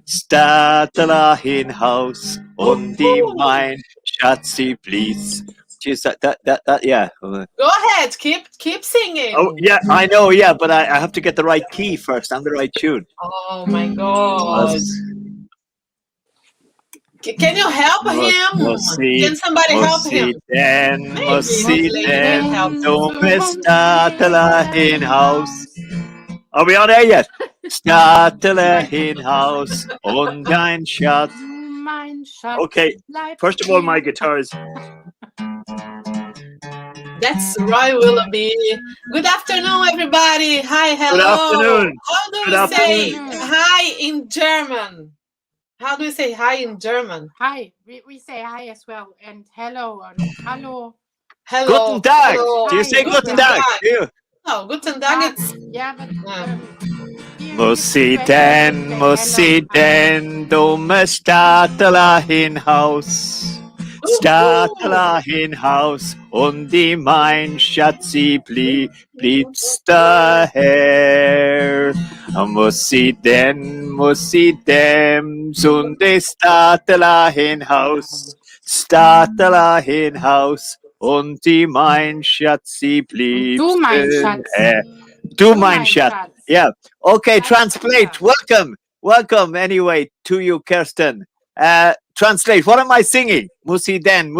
Statler Haus und die mein Schatzi, please. Jeez, that, yeah. Go ahead, keep singing. Oh, yeah, I know, yeah, but I have to get the right key first and the right tune. Oh my God. Can you help him? Can somebody help him? Maybe this lady can help him. Statler Haus. Are we on air yet? Statler Haus und ein Schatz. Okay, first of all, my guitars. That's Roy Willoughby. Good afternoon, everybody. Hi, hello. Good afternoon. How do we say hi in German? How do we say hi in German? Hi. We say hi as well. And hello. Hello. Hello. Guten Tag. Hello. Do you say guten Tag? No, guten Tag. It's Yeah, but Muss sie denn, dummes Statler Haus. Statler Haus und die mein Schatzi bliebst daher. Muss sie denn, sunde Statler Haus. Statler Haus und die mein Schatzi bliebst du mein Schatz. Du mein Schatz. Yeah. Okay, translate. Welcome anyway to you, Kerstin. Translate. What am I singing? Musi den.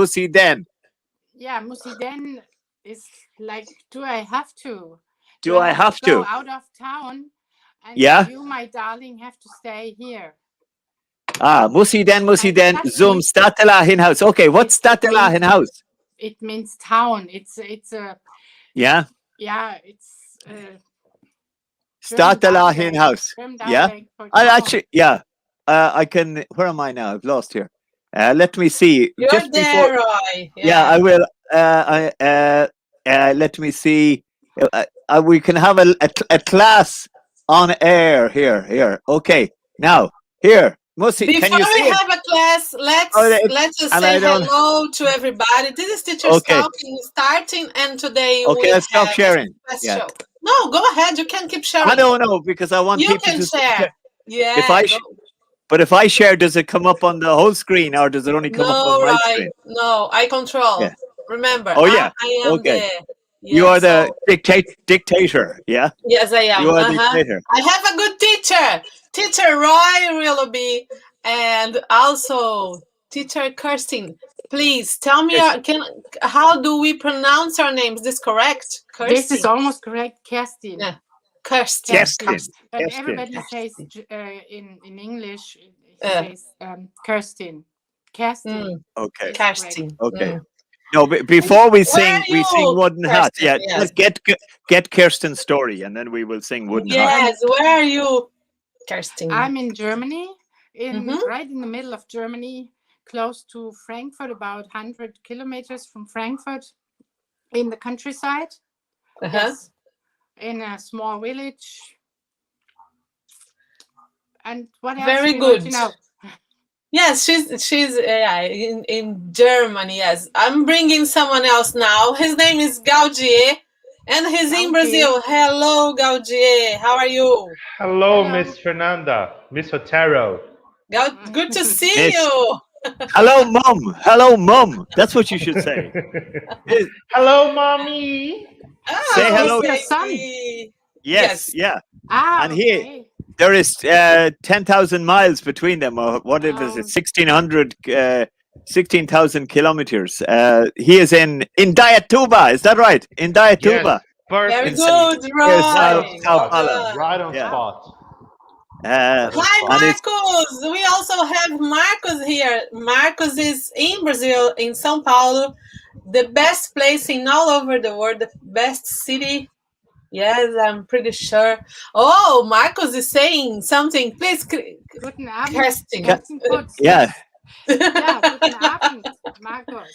Yeah, Musi den is like, do I have to? Do I have to? Go out of town, and Yeah. you, my darling, have to stay here. Musi den, zum Statler Haus. Okay, what's Statler Haus? It means town. It's a Yeah. yeah. It's Statler Haus. Yeah. I actually, yeah. I can. Where am I now? I've lost here. Let me see. You're Just there, before. Roy. Yeah, I will. Let me see. We can have a class on air here. Okay. Now here, Musi, Before can you see we it? have a class, let's just and say I don't- hello to everybody. This is Teacher Okay. starting, and today Okay, we let's stop have sharing. a Yeah. show. No, go ahead. You can keep sharing. I don't know because I want You people can to share. Yeah. If I go. But if I share, does it come up on the whole screen or does it only come up No, on my right. screen? No, I control. Yeah. Remember. Oh, yeah. I am Okay. the. You Yes, are the so- dictator. Yeah. Yes, I am. You are the dictator. I have a good teacher Roy Willoughby, and also teacher Kerstin. Please tell me, Yes. how do we pronounce our names? Is this correct? This is Kerstin. almost correct, Kerstin. Yeah. Kerstin. Kerstin. But Kerstin. everybody says in English, it Yeah. says Kerstin. Kerstin. Okay. Kerstin. Okay. No, but before we sing, are we sing you, Wooden Hat. Kerstin? Yeah, Yes. let's get Kirsten's story, and then we will sing Wooden Hat. Yes, where are you, Kerstin? I'm in Germany, Mhm. right in the middle of Germany, close to Frankfurt, about 100 kilometers from Frankfurt, in the countryside. Yes, in a small village. And what else Very do you want to good. know? Yes, she's in Germany. Yes, I'm bringing someone else now. His name is Gaudier, and he's in Gaudier. Brazil. Hello, Gaudier. How are you? Hello, Hello. Miss Fernanda, Miss Otero. Good to see Yes. you. Hello, mom. Hello, mom. That's what you should say. Hello, mommy. Say hello. to your son. baby. Yes. Yes. Yeah. Ah, And here- okay. There is 10,000 miles between them, or what is Oh. it? 16,000 kilometers. He is in Dayatuba. Is that right? In Dayatuba. Very Perfect. good, Roy. Yes, Sao Well Paulo. done. Right on Yeah. spot. Hi, and it's- Marcos. We also have Marcos here. Marcos is in Brazil, in São Paulo, the best place in all over the world, the best city. Yes, I'm pretty sure. Oh, Marcos is saying something. Please, Guten Abend, Kerstin. Kerstin Putz. yeah. Yeah, guten Abend, Marcos.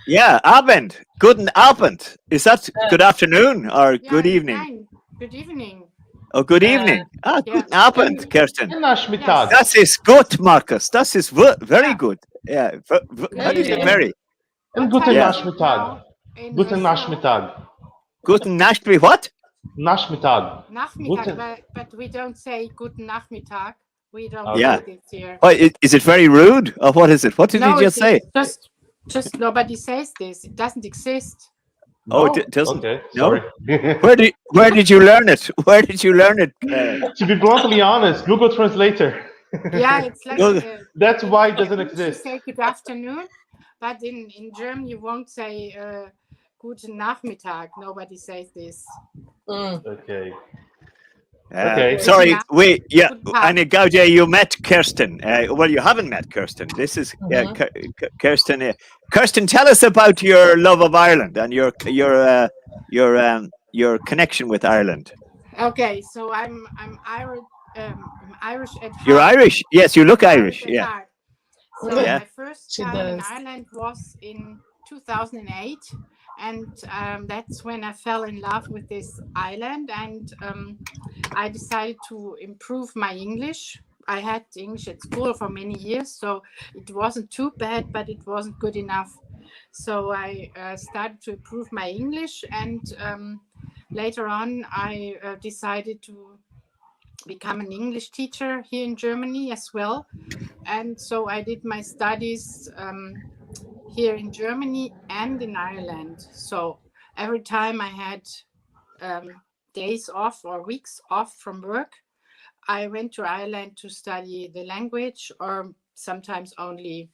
Yeah, Abend. Guten Abend. Is that good afternoon or Yeah, good evening? Fine. Good evening. Oh, good evening. yeah. Guten Abend, Kerstin. Nachmittag. Das ist gut, Marcus. Das ist very good. Yeah. How do you say Yeah. very? And What guten time Yeah. is it Nachmittag. now in Guten Brazil? Nachmittag. Guten Nachmittag. What? Nachmittag. Nachmittag, Guten- but we don't say guten Nachmittag. We don't Okay. Yeah. do this here. Oh, is it very rude, or what is it? What did No, you just say? just nobody says this. It doesn't exist. Oh, No? it doesn't. Okay, No? sorry. Where did you learn it? Where did you learn it? To be bluntly honest, Google Translator. Yeah, it's like Well, That's why it in doesn't English you exist. say good afternoon, but in German you won't say guten Nachmittag. Nobody says this. Okay. Okay. sorry, Guten Tag. and Gaudier, you met Kerstin. Well, you haven't met Kerstin. This is Kerstin. Kerstin, tell us about your love of Ireland and your connection with Ireland. Okay, so I'm Irish. I'm Irish at heart. You're Irish. Yes, you look I'm Irish. at Yeah. heart. So Yeah. my first She time in does. Ireland was in 2008, and that's when I fell in love with this island, and I decided to improve my English. I had English at school for many years, so it wasn't too bad, but it wasn't good enough. So I started to improve my English, and later on I decided to become an English teacher here in Germany as well. And so I did my studies here in Germany and in Ireland. So every time I had days off or weeks off from work, I went to Ireland to study the language, or sometimes only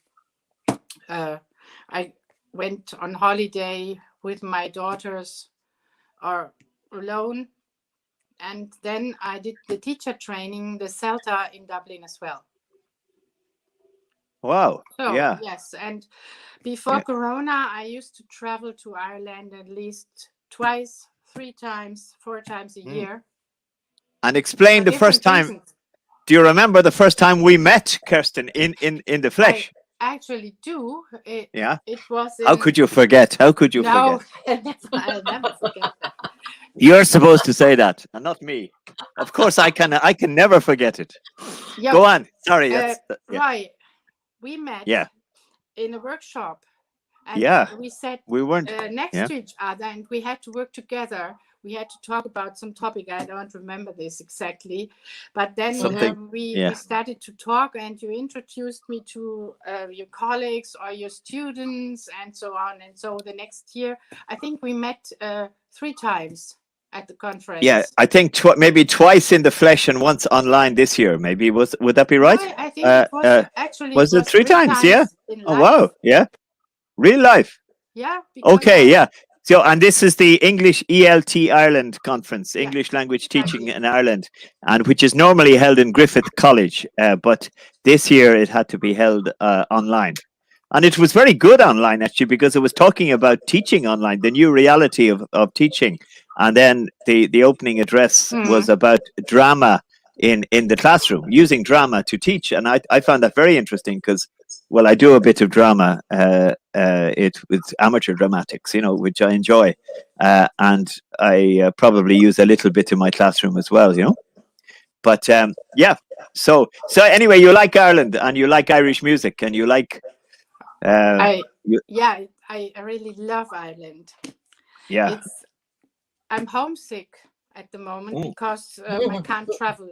I went on holiday with my daughters or alone. And then I did the teacher training, the CELTA in Dublin as well. Wow. So, Yeah. yes. And before Corona, I used to travel to Ireland at least twice, 3 times, 4 times a year. And explain for the first different time. reasons. Do you remember the first time we met, Kerstin, in the flesh? I actually do. It was. How could you forget? How could you forget? No, I'll never forget that. You're supposed to say that, and not me. Of course, I can never forget it. Yeah, Go on. Sorry. Yeah. Right. We met in a workshop, and we sat we weren't next to each other, and we had to work together. We had to talk about some topic. I don't remember this exactly, but then we started to talk, and you introduced me to your colleagues or your students, and so on. And so the next year, I think we met 3 times at the conference. Yeah, I think maybe twice in the flesh and once online this year. Maybe would that be right? No, I think it was actually. Was it 3 times? Yeah. Oh wow. Yeah. Real life. Yeah. Okay. Yeah. So, and this is the English ELT Ireland conference, English language teaching in Ireland, and which is normally held in Griffith College, but this year it had to be held online. And it was very good online, actually, because it was talking about teaching online, the new reality of teaching. And then the opening address was about drama in the classroom, using drama to teach. And I found that very interesting because, well, I do a bit of drama with amateur dramatics, which I enjoy. And I probably use a little bit in my classroom as well, But so anyway, you like Ireland and you like Irish music and you like... I really love Ireland. Yeah. I'm homesick at the moment because I can't travel.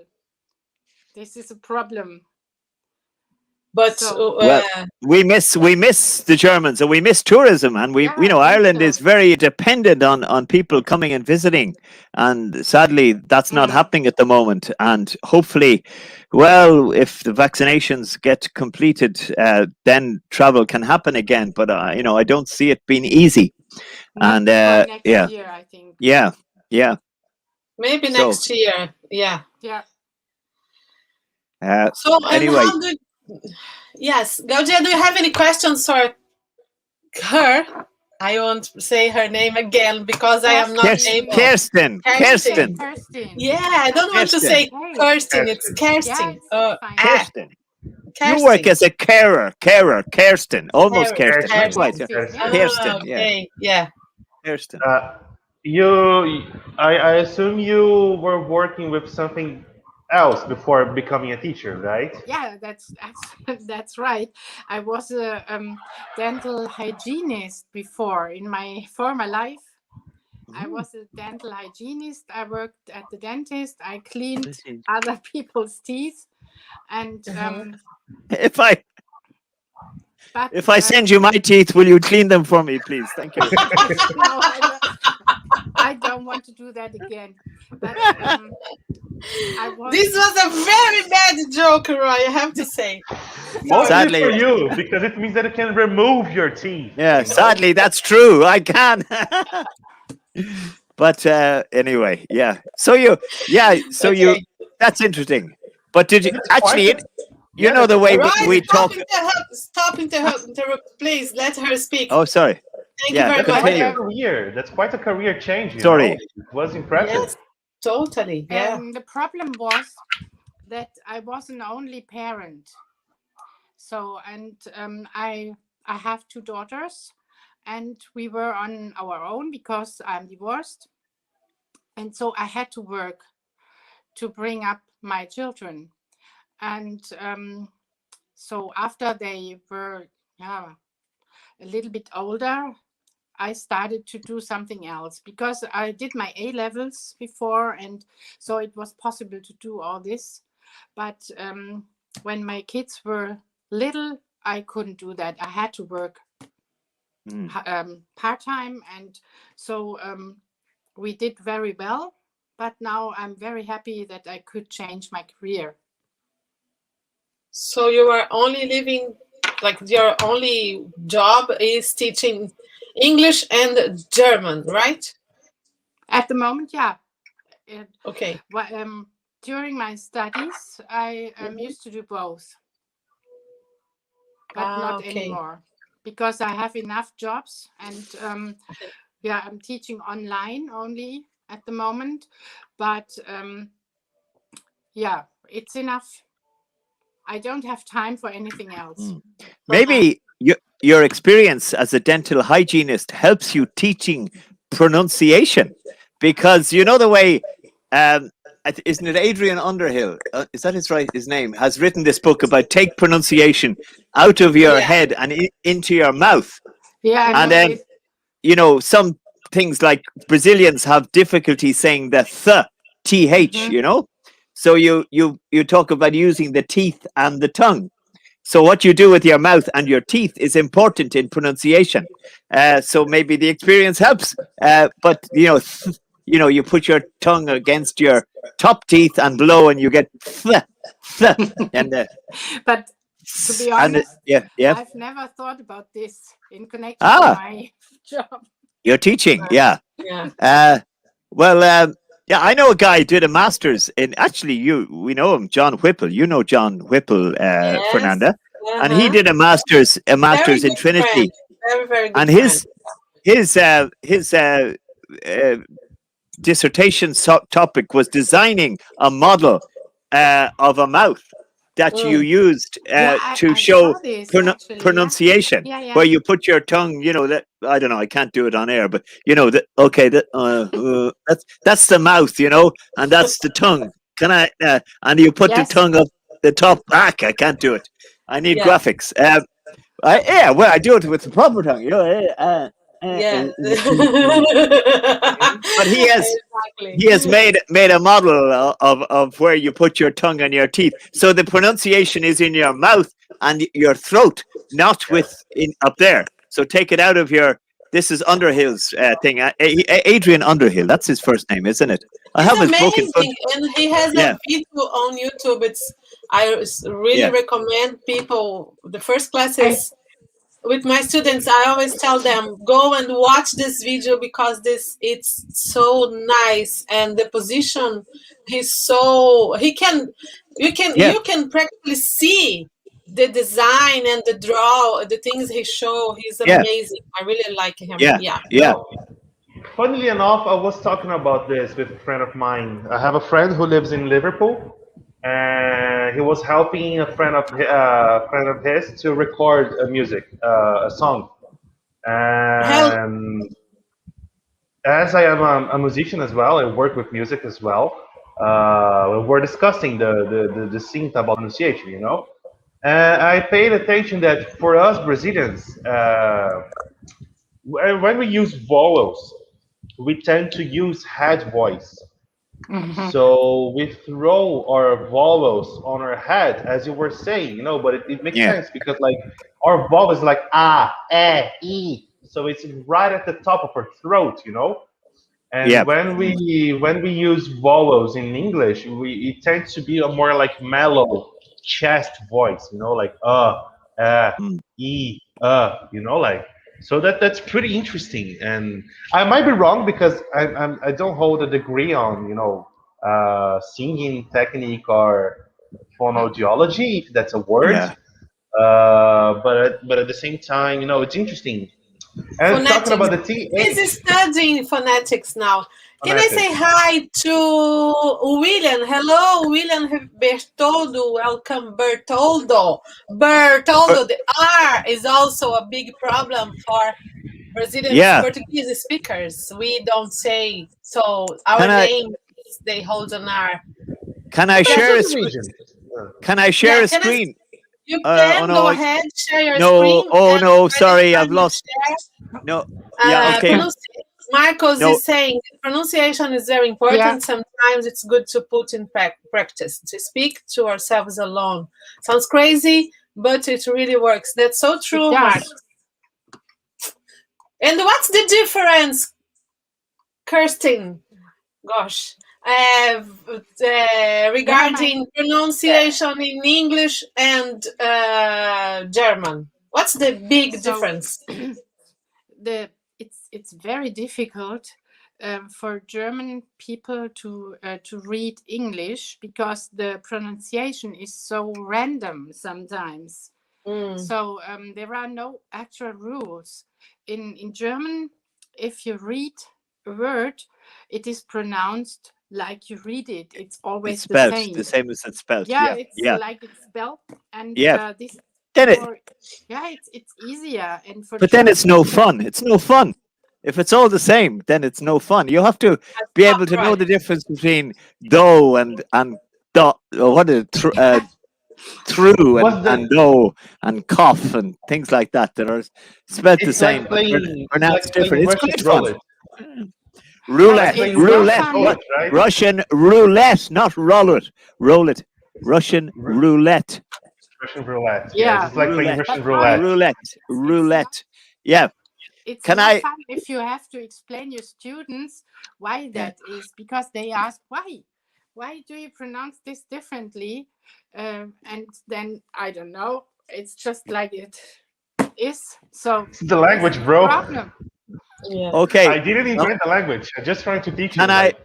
This is a problem. But we miss the Germans and we miss tourism, and Ireland is very dependent on people coming and visiting, and sadly that's not happening at the moment. And hopefully, well, if the vaccinations get completed, then travel can happen again. But I don't see it being easy. Not next year, I think. Yeah. Maybe next year. Yeah. So anyway. Yes, Gaudia, do you have any questions for her? I won't say her name again because I am not able. Kerstin. Yeah, I don't want to say Kerstin. It's Kerstin. Kerstin. You work as a carer, Kerstin, almost Kerstin. That's right. Kerstin. Yeah. Kerstin. I assume you were working with something else before becoming a teacher, right? Yeah, that's right. I was a dental hygienist before. In my former life, I was a dental hygienist. I worked at the dentist. I cleaned other people's teeth, And If I but if I send you my teeth, will you clean them for me, please? Thank you. no, I don't want to do that again. But I was. This was a very bad joke, Roy, I have to say. Mostly Sadly- for you, because it means that you can remove your teeth. Yeah, sadly, that's true. I can. But anyway, yeah. So you, Okay. that's interesting. But did you It's actually? quite You know the way Roy, we talk. stop interrupt. Please let her speak. Oh, sorry. Thank yeah, you very That's much. quite continue. a career. That's quite a career change. You Sorry. know? It was impressive. Yes, totally. Yeah. The problem was that I was an only parent. So, and I have two daughters, and we were on our own because I'm divorced, and so I had to work to bring up my children. And so after they were a little bit older, I started to do something else because I did my A levels before, and so it was possible to do all this. But when my kids were little, I couldn't do that. I had to work part-time, and so we did very well. But now I'm very happy that I could change my career. So you are only living, like your only job is teaching English and German, right? At the moment, yeah. Okay. During my studies, I used to do both, but not okay. anymore because I have enough jobs, and I'm teaching online only at the moment. But it's enough. I don't have time for anything else. Maybe your experience as a dental hygienist helps you teaching pronunciation, because you know the way. Isn't it Adrian Underhill? Is that his name? Has written this book about take pronunciation out of your head and into your mouth. Yeah, and then some things like Brazilians have difficulty saying the th. So you talk about using the teeth and the tongue. So what you do with your mouth and your teeth is important in pronunciation. So maybe the experience helps. But you put your tongue against your top teeth and blow, and you get and but to be honest, I've never thought about this in connection to my job. You're teaching, yeah. I know a guy who did a master's in. Actually, we know him, John Whipple. You know John Whipple, Yes. Fernanda, and he did a master's Very in good Trinity, friend. Very, very good and his dissertation topic was designing a model of a mouth that you used to show pronunciation, where you put your tongue. That I don't know. I can't do it on air, but that's the mouth, and that's the tongue. Can I? And you put the tongue up the top back. I can't do it. I need graphics. I do it with the proper tongue. But he has made a model of where you put your tongue and your teeth. So the pronunciation is in your mouth and your throat, not up there. So take it out of your. This is Underhill's thing. Adrian Underhill. That's his first name, isn't it? I have his book in front. And he has a video on YouTube. I really recommend people. The first classes with my students, I always tell them, go and watch this video because it's so nice, and the position you can practically see the design and the things he show. He's amazing. I really like him. Funnily enough, I was talking about this with a friend of mine. I have a friend who lives in Liverpool, and he was helping a friend of his to record a song. And as I am a musician as well, I work with music as well. We're discussing the scene about pronunciation, And I paid attention that for us Brazilians, when we use vowels, we tend to use head voice. Mhm. So we throw our vowels on our head, as you were saying, but it makes Yeah. sense because like our vowel is like ah, e. So it's right at the top of our throat. And Yeah. when we use vowels in English, it tends to be a more like mellow chest voice, like Mm. e, like. So that's pretty interesting. And I might be wrong because I don't hold a degree on singing technique or phonoaudiology, if that's a word. Yeah. But at the same time, it's interesting. And talking Phonetics. about the th, He's studying phonetics now. Can I say phonetics. hi to William? Hello, William Bertoldo. Welcome, Bertoldo. But Bertoldo. The R is also a big problem for Brazilian yeah. Portuguese speakers. We don't say so. Our Can I name they hold an R. can I But it's share a just a screen? region. Can I share Yeah, a can I? screen? You Oh can no, go ahead, share your no. screen, Oh and no, when it's sorry, I've time of lost. share, No. Yeah. Okay. Marcos No. is saying pronunciation is very Yeah. important. Sometimes it's good to put in practice, to speak to ourselves alone. Sounds crazy, but it really works. That's so It true, Mark. does. And what's the difference, Kerstin? Gosh. Regarding pronunciation in English and German. What's the big So difference? it's very difficult for German people to read English because the pronunciation is so random sometimes. So there are no actual rules. In German, if you read a word, it is pronounced like you read it. It's always It's the spelled same. the same as it's spelled. Yeah, Yeah. it's Yeah. like it's spelled, and Yeah. this Then it, for it's easier. And for but then it's German, no fun. It's no fun. If it's all the same, then it's no fun. You have to That's be not able to know right. the difference between though and do, or what is it, through What's the? and no and cough and things like that that are spelled the It's same like but playing. It's pronounced like different. playing It's Russian great fun. roulette. It's but like Roulette, playing it's no Russian roulette, fun. what? roulette, right? Russian roulette, not roulette. Roulette, Russian Ru- roulette, Russian roulette. Yes, Yeah, it's like playing roulette, but Russian why? roulette. roulette, It's not. roulette. Yeah. It's Can no I? fun if you have to explain your students why Yeah. that is, because they ask why. Why do you pronounce this differently? And then I don't know. It's just like it is. So It's the this language, is the bro. problem. Yeah. Okay. I didn't Well, invent the language. I'm just trying to teach you. can I? Like,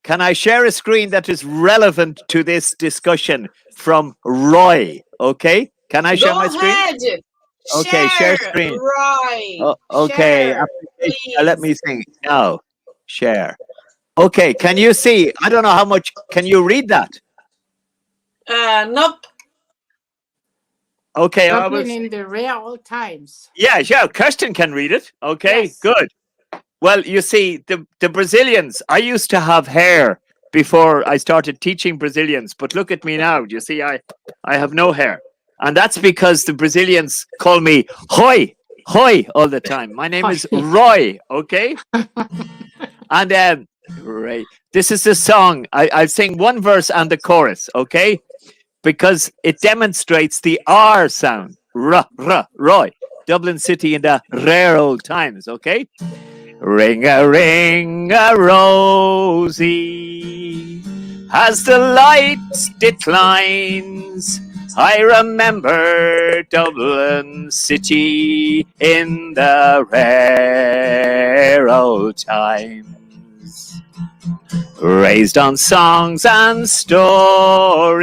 Can I share a screen that is relevant to this discussion from Roy? Okay. Can I share Go my screen? ahead. Okay. Share Share, screen. Roy. Okay. Share, Application. Let please. me see. Now, share. Okay. Can you see? I don't know how much. Can you read that? Nope. Okay. I will. Dublin in the rare old times. Yeah. Yeah. Kirsten can read it. Okay. Yes. Good. Well, you see, the Brazilians. I used to have hair before I started teaching Brazilians, but look at me now. Do you see? I have no hair, and that's because the Brazilians call me Hoy, Hoy all the time. My name is Roy. Okay. And Ray, this is a song. I'll sing one verse and the chorus, okay? Because it demonstrates the R sound. Roy. Dublin City in the rare old times, okay? Ring a rosy as the light declines. I remember Dublin City in the rare old times. Raised on songs and stories,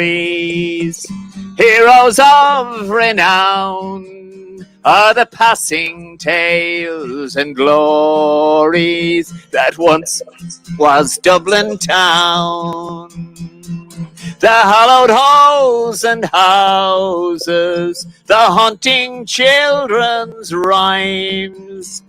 heroes of renown are the passing tales and glories that once was Dublin town. The hallowed halls and houses, the haunting children's rhymes,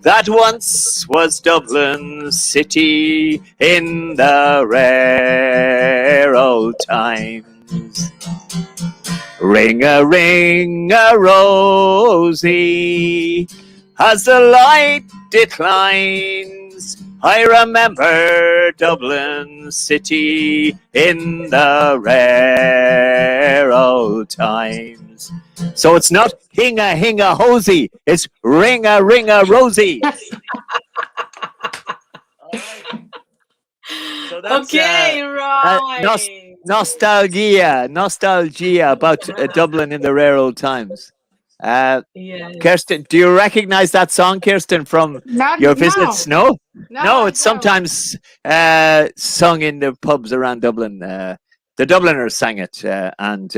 that once was Dublin City in the rare old times. Ring a rosy as the light declines. I remember Dublin city in the rare old times. So it's not hinga hinga hosey, it's ringa ringa rosy. So that's Okay, right. nostalgia about Dublin in the rare old times. Yes. Kerstin, do you recognize that song, Kerstin, from No, your no, visits? no, No, I it's don't. sometimes sung in the pubs around Dublin. The Dubliners sang it, and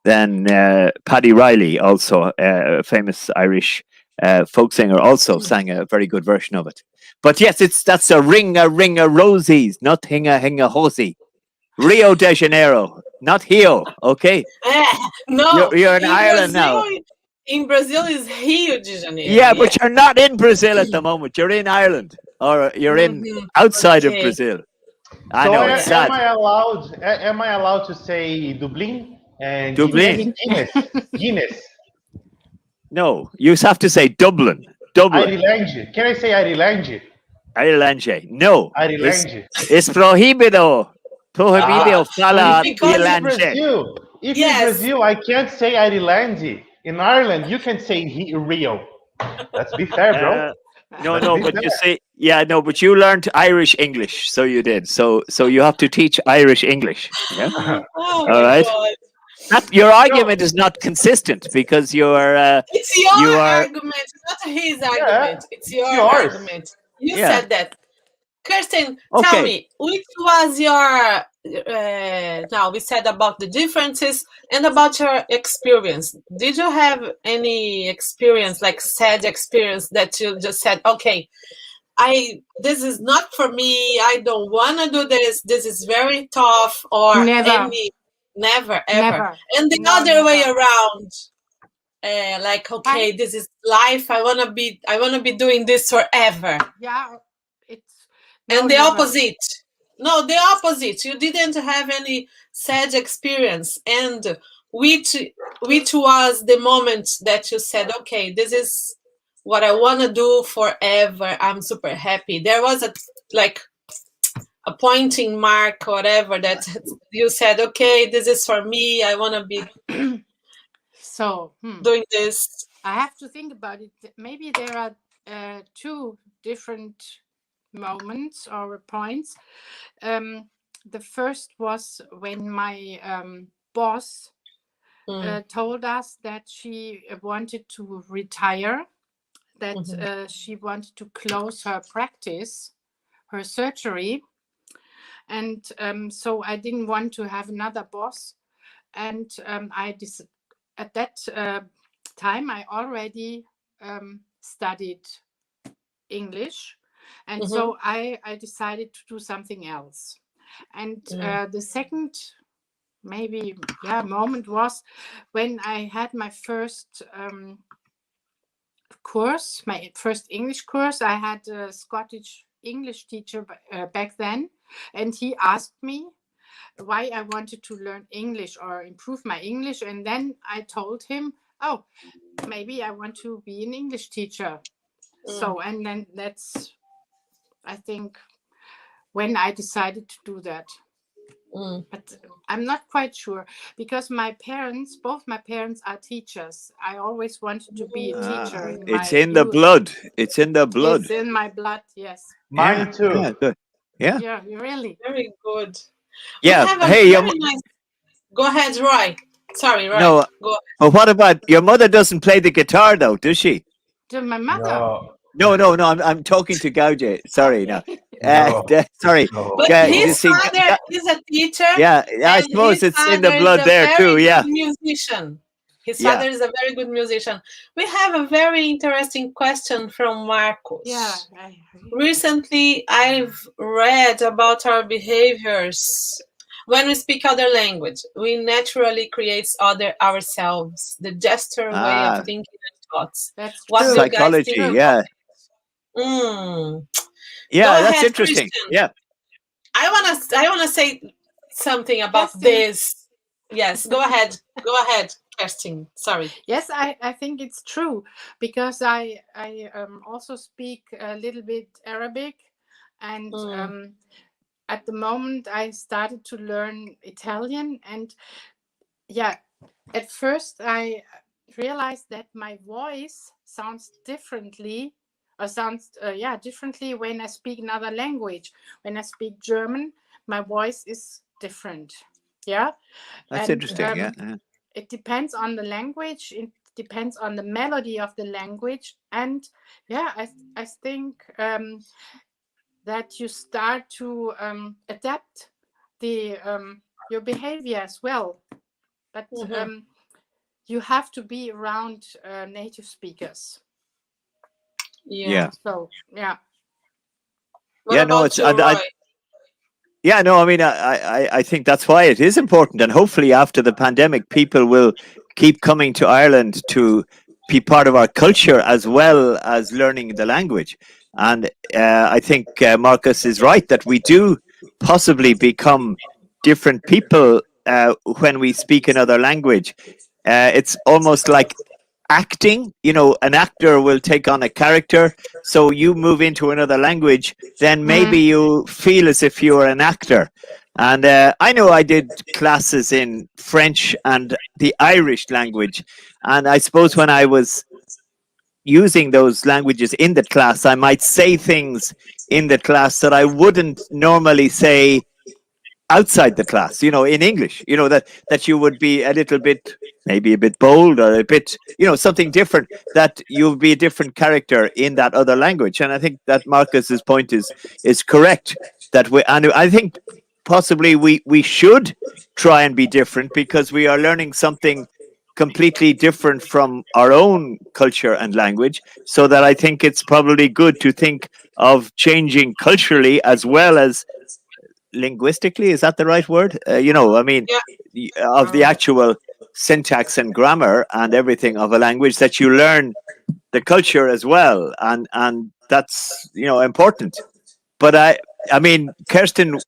then Paddy Riley, also a famous Irish folk singer, also sang a very good version of it. But yes, that's a ringa rosies, not hinga hinga hosey. Rio de Janeiro, not Rio. Okay, No, you're in Ireland now. In Brazil is Rio de Janeiro. Yeah, but you're not in Brazil at the moment. You're in Ireland, or you're in outside of Brazil. I So know it's sad. am I allowed to say Dublin and Dublin. Guinness? No, you have to say Dublin. Ireland. Can I say Ireland? Ireland. No, Ireland. it's prohibido. Prohibido falar Because in Ireland. Brazil, if in Brazil I can't say Ireland, in Ireland you can say Rio. Let's be fair, bro. No, but you say, but you learned Irish English, so you did. So you have to teach Irish English. Yeah. Oh All right. God. Your argument is not consistent because you're. It's your argument, not his argument. It's yours. Argument. You said that. Kerstin, tell me, which was your. Now, we said about the differences and about your experience. Did you have any experience, like sad experience, that you just said, okay, this is not for me, I don't want to do this, this is very tough, or never, ever. And the other way around. Like, okay, this is life. I wanna be doing this forever. Yeah, it's and the opposite. No, the opposite. You didn't have any sad experience, and which was the moment that you said, okay, this is what I want to do forever. I'm super happy. There was a pointing mark or whatever that you said, okay, this is for me. I want to be doing this. I have to think about it. Maybe there are two different moments or points. The first was when my boss told us that she wanted to retire, that she wanted to close her practice, her surgery. And so I didn't want to have another boss. And at that time, I already studied English. And so I decided to do something else. And the second moment was when I had my first course, my first English course. I had a Scottish English teacher back then, and he asked me why I wanted to learn English or improve my English. And then I told him, oh, maybe I want to be an English teacher. So, and then that's, I think, when I decided to do that. But I'm not quite sure, because both my parents are teachers. I always wanted to be a teacher. It's in the blood. It's in the blood. It's in my blood, yes. Mine too. Yeah, good. Yeah. Yeah, really. Very good. Yeah. Hey, nice... Go ahead, Roy. Sorry, Roy. No. Go ahead. But what about your mother? Doesn't play the guitar though, does she? To my mother. No. I'm talking to Gauge. Sorry, no. Sorry. But his father is a teacher. Yeah, I suppose it's in the blood there too. Yeah. Musician. His father is a very good musician. We have a very interesting question from Marcos. Yeah. Recently, I've read about our behaviors. When we speak other language, we naturally create ourselves, the gesture way of thinking and thoughts. That's what psychology. Yeah. Yeah, that's interesting. Kerstin. Yeah. I wanna say something about this. Yes, go ahead. Go ahead, Kerstin. Sorry. Yes, I think it's true, because I also speak a little bit Arabic, And at the moment, I started to learn Italian. And yeah, at first I realized that my voice sounds differently, or sounds differently when I speak another language. When I speak German, my voice is different. Yeah, That's and interesting. Yeah. it depends on the language. It depends on the melody of the language, and yeah, I think that you start to adapt the your behavior as well. But you have to be around native speakers. Yeah. So yeah. What about you, Roy? Yeah, no, I mean, I think that's why it is important. And hopefully after the pandemic, people will keep coming to Ireland to be part of our culture as well as learning the language. And I think Marcus is right that we do possibly become different people when we speak another language. It's almost like acting. An actor will take on a character, so you move into another language, then maybe you feel as if you are an actor. And I know I did classes in French and the Irish language, and I suppose when I was using those languages in the class, I might say things in the class that I wouldn't normally say outside the class, in English, that you would be a little bit, maybe a bit bold, or a bit, something different, that you'll be a different character in that other language. And I think that Marcus's point is correct, and I think possibly we should try and be different, because we are learning something completely different from our own culture and language. So that I think it's probably good to think of changing culturally as well as linguistically. Is that the right word? I mean, of the actual syntax and grammar and everything of a language, that you learn the culture as well, and that's important. But I mean, Kerstin,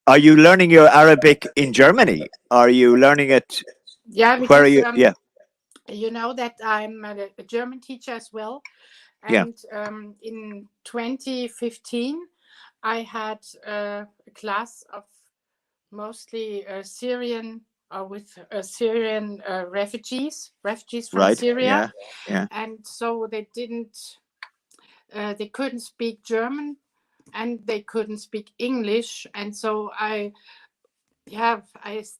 are you learning your Arabic in Germany? Are you learning it? Yeah, because where are you? Yeah. You know that I'm a German teacher as well, and in 2015 I had a class of mostly Syrian, with Syrian refugees from Syria. Yeah. And so they couldn't speak German, and they couldn't speak English. And so I was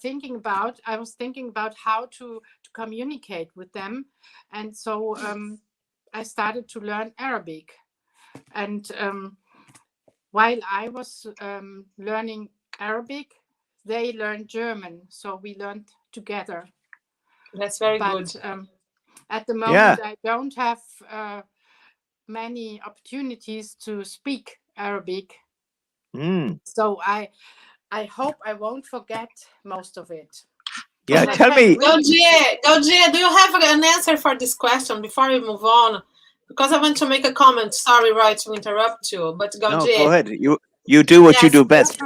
thinking about how to communicate with them. And so I started to learn Arabic. And while I was learning Arabic, they learned German. So we learned together. That's very good. At the moment, I don't have many opportunities to speak Arabic. So I hope I won't forget most of it. Yeah, tell me. Gaudier, do you have an answer for this question before we move on? Because I want to make a comment. Sorry, Roy, to interrupt you, but Gaudier. No, go ahead. You do what you do best.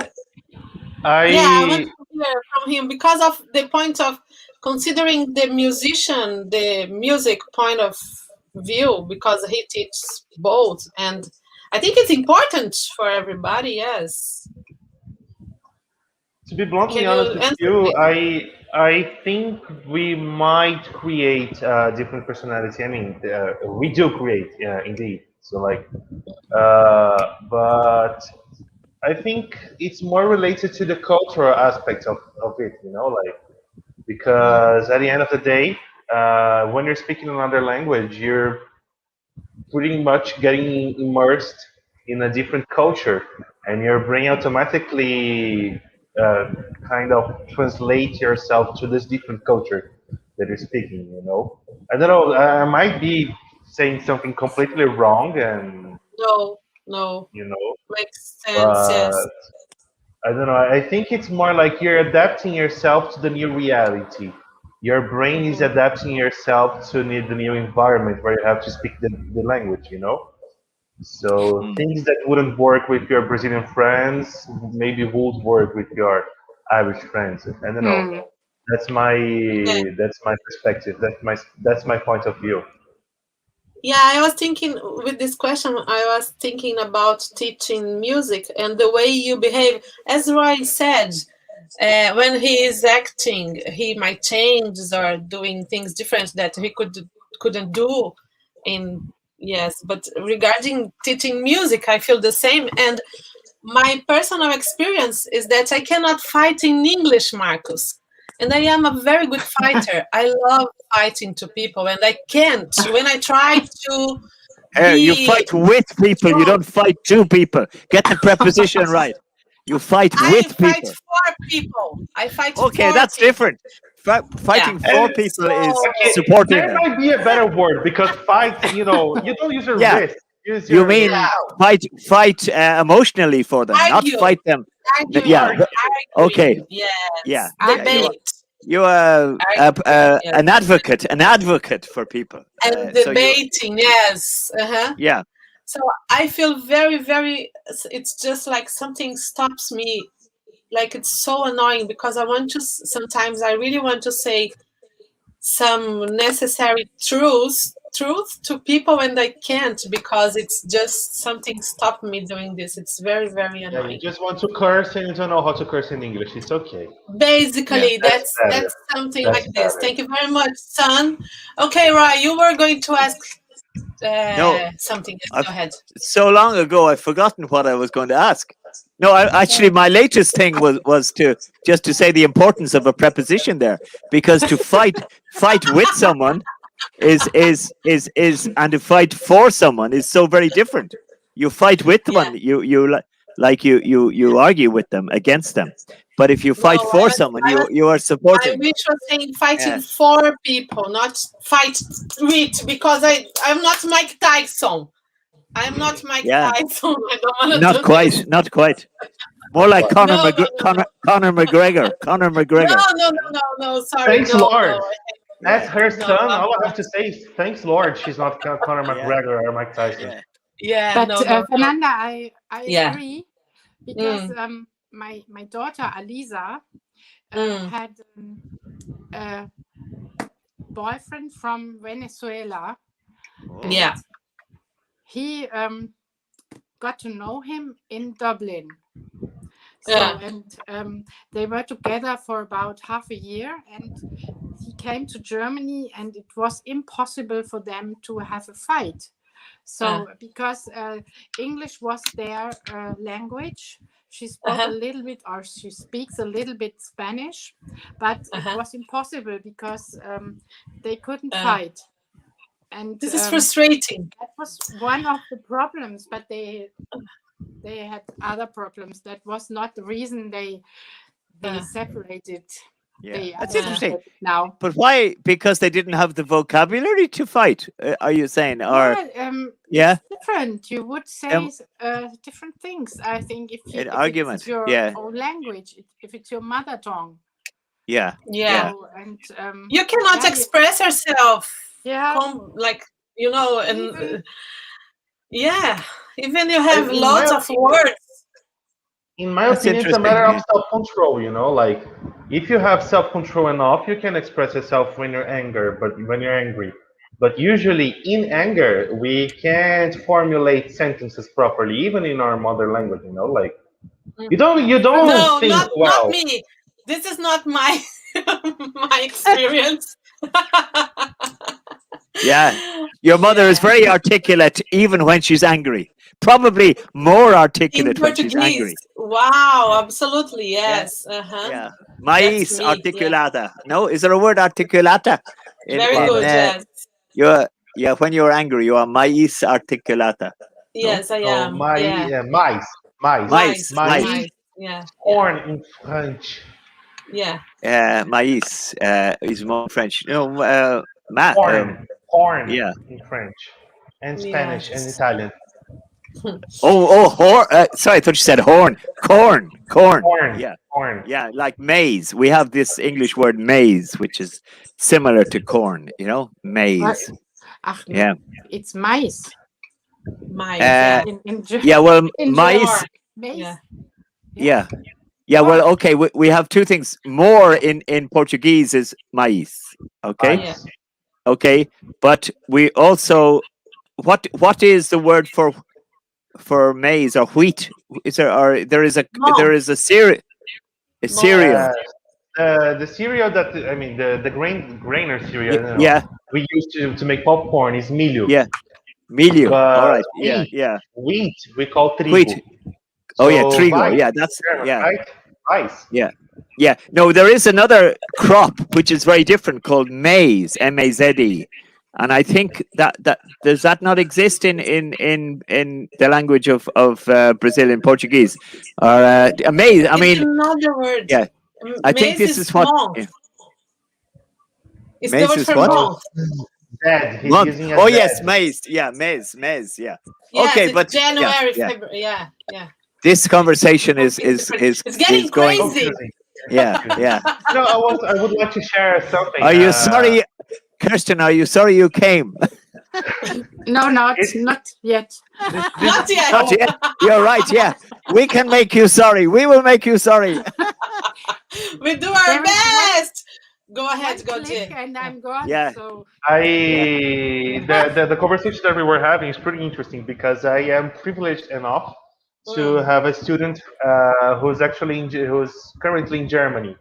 I want to hear from him because of the point of considering the musician, the music point of view, because he teaches both, and I think it's important for everybody. Yes. To be bluntly honest with you, I think we might create different personality. I mean, we do create, indeed. So but I think it's more related to the cultural aspect of it, because at the end of the day, when you're speaking another language, you're pretty much getting immersed in a different culture, and your brain automatically kind of translate yourself to this different culture that you're speaking. I don't know. I might be saying something completely wrong, and no, makes sense. But yes. I don't know. I think it's more like you're adapting yourself to the new reality. Your brain is adapting yourself to the new environment where you have to speak the language. So things that wouldn't work with your Brazilian friends maybe would work with your Irish friends. I don't know. That's my perspective. That's my point of view. Yeah, I was thinking with this question, I was thinking about teaching music and the way you behave. As Roy said, when he is acting, he might change or doing things different that he couldn't do in yes. But regarding teaching music, I feel the same. And my personal experience is that I cannot fight in English, Marcus. And I am a very good fighter. I love fighting to people, and I can't. When I try to You be fight with people. You strong, don't fight to people. Get the preposition right. You fight I with fight people. for people. I fight Okay, for that's people. different. Fighting for And people is So okay, supporting there them. might be a better word because fight, you don't use your Yeah, wrist, use you your mean yeah, fight emotionally for them, not argue, fight them. arguing, Yeah. argue. Okay. arguing. Yeah. Yes, Yeah. Arguing. debate, You are yes, an advocate for people. and So you. debating. Yes, Yeah. So I feel very, very. It's just like something stops me. Like it's so annoying because I want to. Sometimes I really want to say some necessary truth to people, and I can't because it's just something stopped me doing this. It's very, very Yeah, you annoying. just want to curse and you don't know how to curse in English. It's okay. Yeah. Basically, That's better. that's something That's like this. better. Thank you very much, son. Okay, Ryan, you were going to ask No, something. Yes, I've go ahead. so long ago I've forgotten what I was going to ask. No, actually my latest thing was to just to say the importance of a preposition there, because to fight with someone is and to fight for someone is so very different. You fight with Yeah. one, you argue with them, against them. But if you No, fight for someone, you are I supporting. wish was saying fighting Yeah. for people, not fight with, because I'm not Mike Tyson. I'm not Mike Yeah. Tyson. I don't want to Not do this. quite, not quite. More like No, no, no, no. Conor McGregor. Conor No, McGregor. no, You no, know? no, no. Sorry, Thanks, no, Lord. no. As Yeah. her No, son, I'm all I have not. to say is thanks, Lord. She's not Conor Yeah. McGregor or Mike Tyson. Yeah. Yeah, But no, no, no. Fernanda, I Yeah. agree because Mm, my daughter Alisa mm. had a boyfriend from Venezuela, and Yeah. he got to know him in Dublin. So Yeah. and they were together for about half a year, and he came to Germany, and it was impossible for them to have a fight. So because English was their language, she spoke a Uh-huh. little bit, or she speaks a little bit Spanish, but it Uh-huh. was impossible because they couldn't Uh, fight. And this is frustrating. that was one of the problems, but they had other problems. That was not the reason they separated. Yeah. They That's are interesting. separated now. But why? Because they didn't have the vocabulary to fight. Are you saying? Or It's different. You would say different things. I think if an it's argument. your Yeah. own language, if it's your mother tongue. Yeah. Yeah. So, and You cannot express yourself. Yeah. Like, and Even- yeah, even you have In lots my of words. In my That's opinion, it's a interesting, matter of yeah. self-control. Like if you have self-control enough, you can express yourself when you're angry. But usually, in anger, we can't formulate sentences properly, even in our mother language. Like you don't No, think not well. me. This is not my my experience. Yeah. Your mother is very articulate even when she's angry. Probably more In articulate when she's angry. Portuguese. Wow, absolutely. Yes. Uh-huh. Yeah. That's Mais me. Yeah. articulata. No, is there a word articulata? Very good. Yes. When you're angry, you are mais articulata. Yes, I Oh, am. Yeah. mais. Mais. Yeah. Corn in French. Yeah. Mais is more French. Corn yeah. in French. And Spanish and Italian. Sorry, I thought you said horn. Corn. Corn. Yeah. Corn. Yeah, like maize. We have this English word maize, which is similar to corn, maize. Yeah. It's mice. Mice. Yeah, well, in mice. Yeah. Yeah, well, okay, we have two things. More in Portuguese is mais, okay? Yeah. Okay, but we also what is the word for maize or wheat? Is there or there is a cereal? A cereal. The cereal that the grainer cereal. Yeah. We use to make popcorn is milho. Yeah. Milho. But All right. wheat, Yeah. Wheat we call trigo. Wheat. Oh yeah, So trigo. rice, Yeah, that's German, right? Rice. Yeah. No, there is another crop which is very different called maize, M-A-Z-E, and I think that does that not exist in the language of Brazilian Portuguese or maize? I mean, another word. Yeah, I think this is what. Month. Yeah. It's the word for month. He's Month. using Oh yes, maize. Yeah, maize. Yeah. Yes, Okay, it's but January, yeah. February. Yeah. This conversation is getting going. crazy. Yeah. No, I would like to share something. Are you sorry, Kerstin? Are you sorry you came? No, not yet. Not yet. Not yet. You're right. Yeah, we can make you sorry. We will make you sorry. We do our There is best. Go ahead, One go click Jay. and I'm gone. Yeah. So The conversation that we were having is pretty interesting because I am privileged enough to have a student who's currently in Germany.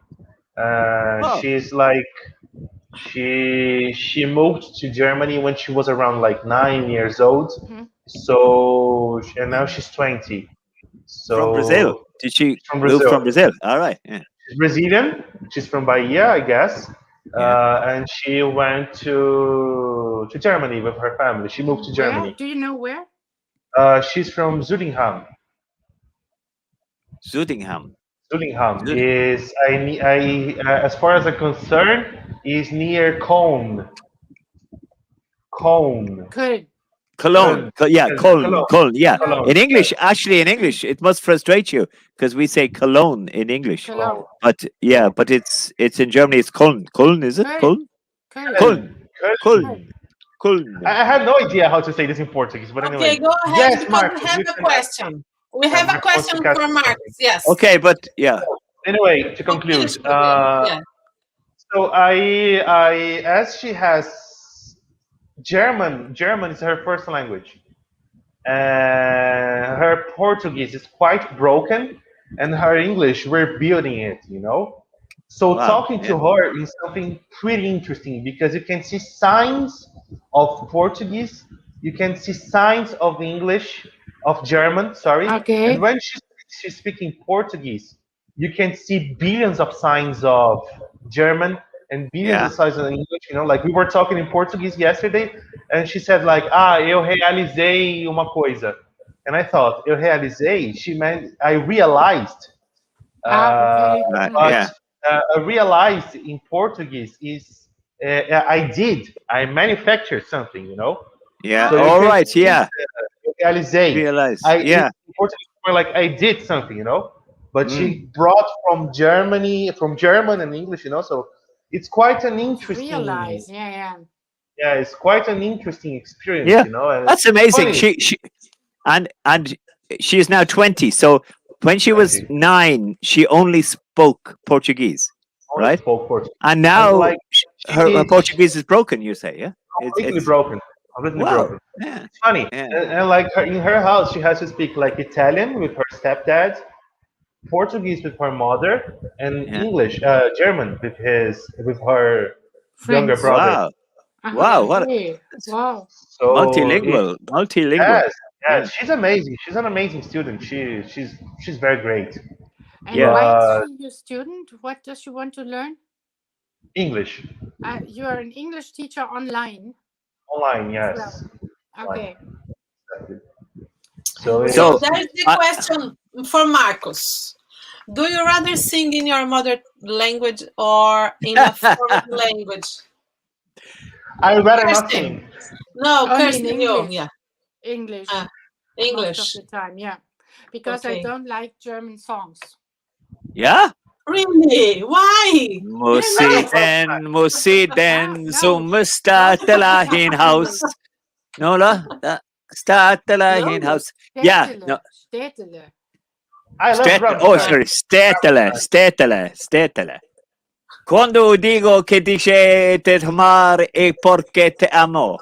She's like she moved to Germany when she was around like 9 years old. So and now she's 20. So From Brazil? Did she from move Brazil. from Brazil? All right. Yeah. She's Brazilian. She's from Bahia, I guess. And she went to Germany with her family. She moved to Germany. where? Do you know where? She's from Zudingham. Zudingham. Is as far as I'm concerned, is near Cologne. Cologne. Cologne. Cologne. Yeah. Cologne. In English, it must frustrate you because we say Cologne in English. Cologne. But it's in Germany. It's Köln. Köln, is it? Köln. Köln. I have no idea how to say this in Portuguese, but anyway. Okay, go ahead. Yes, because Marcus, we have you a can question. We have a question for Marcus. Yes. Okay, but yeah. Anyway, to conclude, so as she has German is her first language. Her Portuguese is quite broken, and her English, we're building it, So talking to her is something pretty interesting because you can see signs of Portuguese, you can see signs of English, of German, sorry. Okay. And when she's speaking Portuguese, you can see billions of signs of German and billions of signs of English, like we were talking in Portuguese yesterday, and she said like, eu realizei uma coisa. And I thought, eu realizei, she meant, I realized. Okay. Realized in Portuguese is, I manufactured something, Yeah. So All right. Yeah. Realizei. In Portuguese, more like I did something, But she brought from German and English, So it's quite an interesting. Realize, yeah. Yeah, it's quite an interesting experience, Yeah. And that's amazing. funny. She and she is now 20. So when she was 9, she only spoke Portuguese, right? Spoke Portuguese. And now like, her Portuguese is broken. You say, yeah? Completely broken. Broken. Yeah. It's funny, Yeah. and like in her house, she has to speak like Italian with her stepdad, Portuguese with her mother, and English, German with her younger brother. Wow! What? Wow! So Multilingual. Yes. She's amazing. She's an amazing student. She's very great. And why is she your student? What does she want to learn? English. You are an English teacher online. Online, yes. Okay. So there's the question for Marcus. Do you rather sing in your mother language or in a foreign language? I rather not sing. No, Kirstin, you. English. English. Most of the time, yeah. Because I don't like German songs. Yeah? Really? Why? Musiden, zum startela hinhaus. Nola? Startela hinhaus. Yeah. No. Städtele. I love Städtele. Quando dico che dice te amare e perché te amo.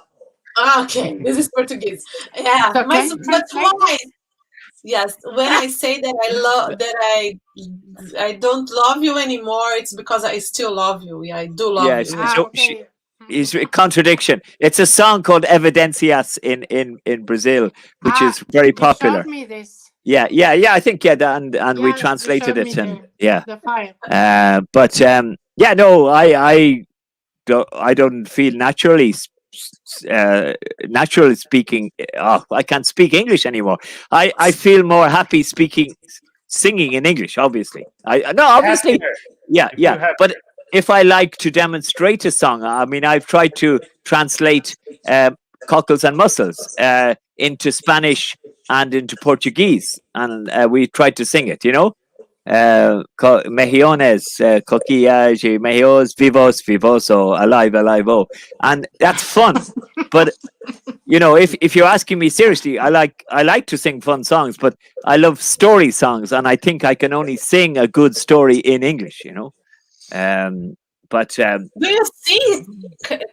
Okay, this is Portuguese. Yeah, So mas can you but translate why? this? Yes, when I say that I don't love you anymore, it's because I still love you. Yeah, I do love Yes. you. Ah, So okay. is a contradiction. It's a song called Evidencias in Brazil, which Ah, is very you showed popular. me this. Yeah. I think and we Yeah, you translated showed me it, and the file. but yeah, no, I don't feel naturally speaking. Oh, I can't speak English anymore. I feel more happy singing in English. Obviously, obviously, Happier. yeah, You yeah. feel happier. But if I like to demonstrate a song, I mean, I've tried to translate cockles and mussels into Spanish and into Portuguese, and we tried to sing it. Mejillones, coquillas, mejillos, vivos, vivoso, alive, alive, oh. And that's fun. But if you're asking me seriously, I like to sing fun songs, but I love story songs, and I think I can only sing a good story in English. But Do you sing,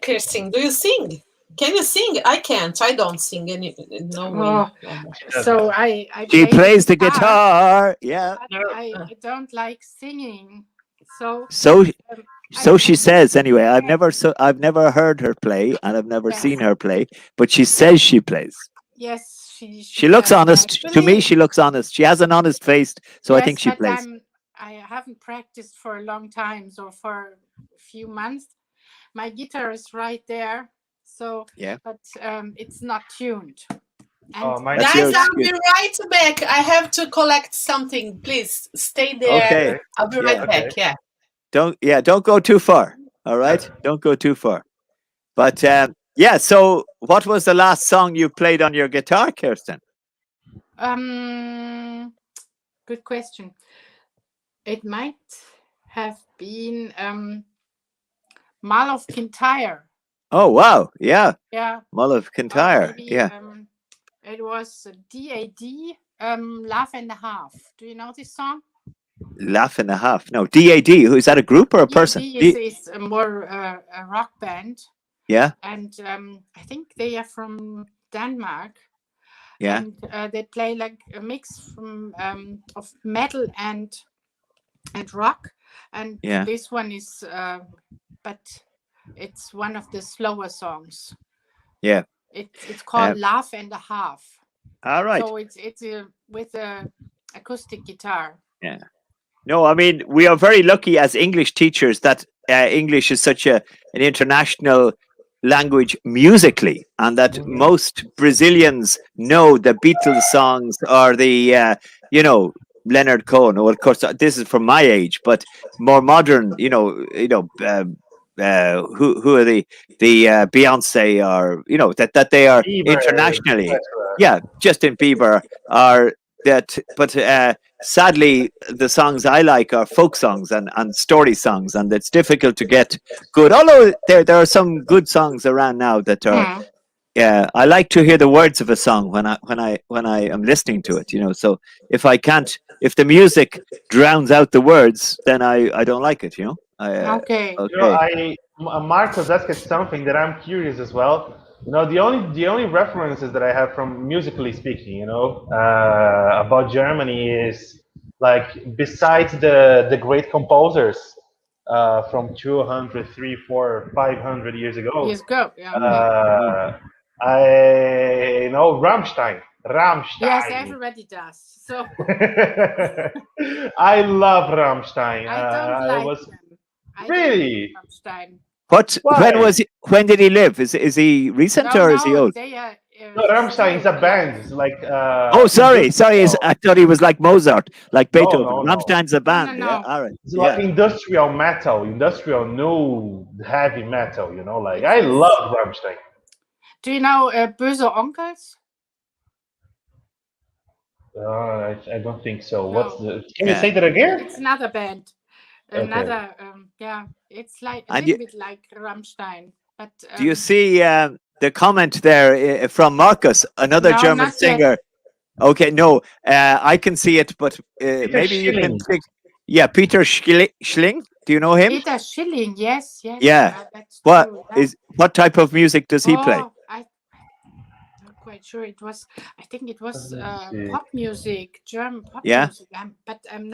Kirstin? Do you sing? Can you sing? I can't. I don't sing any. No way. Oh, so I she play plays the guitar, guitar. Yeah. but I don't like singing. So So um, so she I says anyway. I've yes, never heard her play, and I've never seen yes, her play, but she says she plays. yes. She She looks does. Yes, honest. To me, she looks honest. She has an honest face, so I think yes. she But plays. I haven't practiced for a long time, so for a few months. My guitar is right there. So, Yeah. but it's not tuned. And Oh, my That's Guys, your I'll be excuse. right back. I have to collect something. Please stay there. Okay. I'll be right Yeah. back. Yeah. Don't go too far. All right. Don't go too far. But yeah. So, what was the last song you played on your guitar, Kirsten? good question. It might have been Mall of Kintyre. Oh wow. Yeah. Yeah, Mull of or Kintyre. maybe Yeah. it was DAD, Laugh and a Half. Do you know this song? Laugh and a Half. No, DAD. Who is that? A group or a person? DAD is a more a rock band, Yeah. and I think they are from Denmark. Yeah. And they play like a mix from of metal and rock, and Yeah. this one is but it's one of the slower songs. Yeah. It's called Laugh and a Half. All right. So it's with a acoustic guitar. Yeah. No, I mean, we are very lucky as English teachers that English is such an international language musically, and that most Brazilians know the Beatles songs or the Leonard Cohen. Well, of course, this is from my age, but more modern. Who are the Beyonce, or that they are Bieber, internationally. etc. Yeah, Justin Bieber are that, but sadly, the songs I like are folk songs and story songs, and it's difficult to get good. Although there are some good songs around now that are. Yeah, I like to hear the words of a song when I am listening to it. So if the music drowns out the words, then I don't like it. Okay. Okay. Marcos asked something that I'm curious as well. The only references that I have from musically speaking, about Germany is like besides the great composers from 200, 300, 400, 500 years ago. Yes, go. Yeah. I know Rammstein. Yes, everybody does. So I love Rammstein. I don't like was them. I really. don't like Rammstein. When did he live? Is he recent or is he old? They are. No, Rammstein is a band. It's like. Oh, sorry. I thought he was like Mozart, like Beethoven. No. Rammstein's a band. No. Yeah, all right. It's like industrial metal, industrial new heavy metal. Like I love Rammstein. Do you know Böse Onkels? I don't think so. No. Can you say that again? It's another band. Another. It's like a little bit like Rammstein. But do you see the comment there from Marcus, another German singer? Yet. Okay, no, I can see it, but maybe you can. Yeah, Peter Schling. Do you know him? Peter Schilling, yes. Yeah. What type of music does he play? quite sure. It was, I think it was Let's see. pop music, German pop Yeah. music. But I'm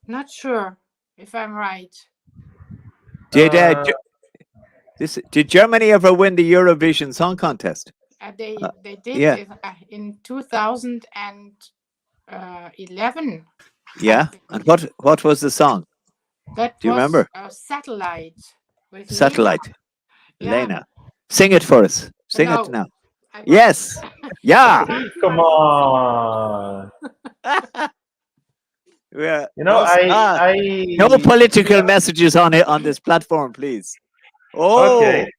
not sure if I'm right. Did Germany ever win the Eurovision Song Contest? They did yeah. it, in 2011. Yeah. And what was the song? That Do you was remember? Satellite with Satellite. Yeah. Lena. Sing it for us. Sing No, it now. I won't. Yes. Yeah. Come on. Yeah. You know, No political messages on this platform, please. Oh, Okay.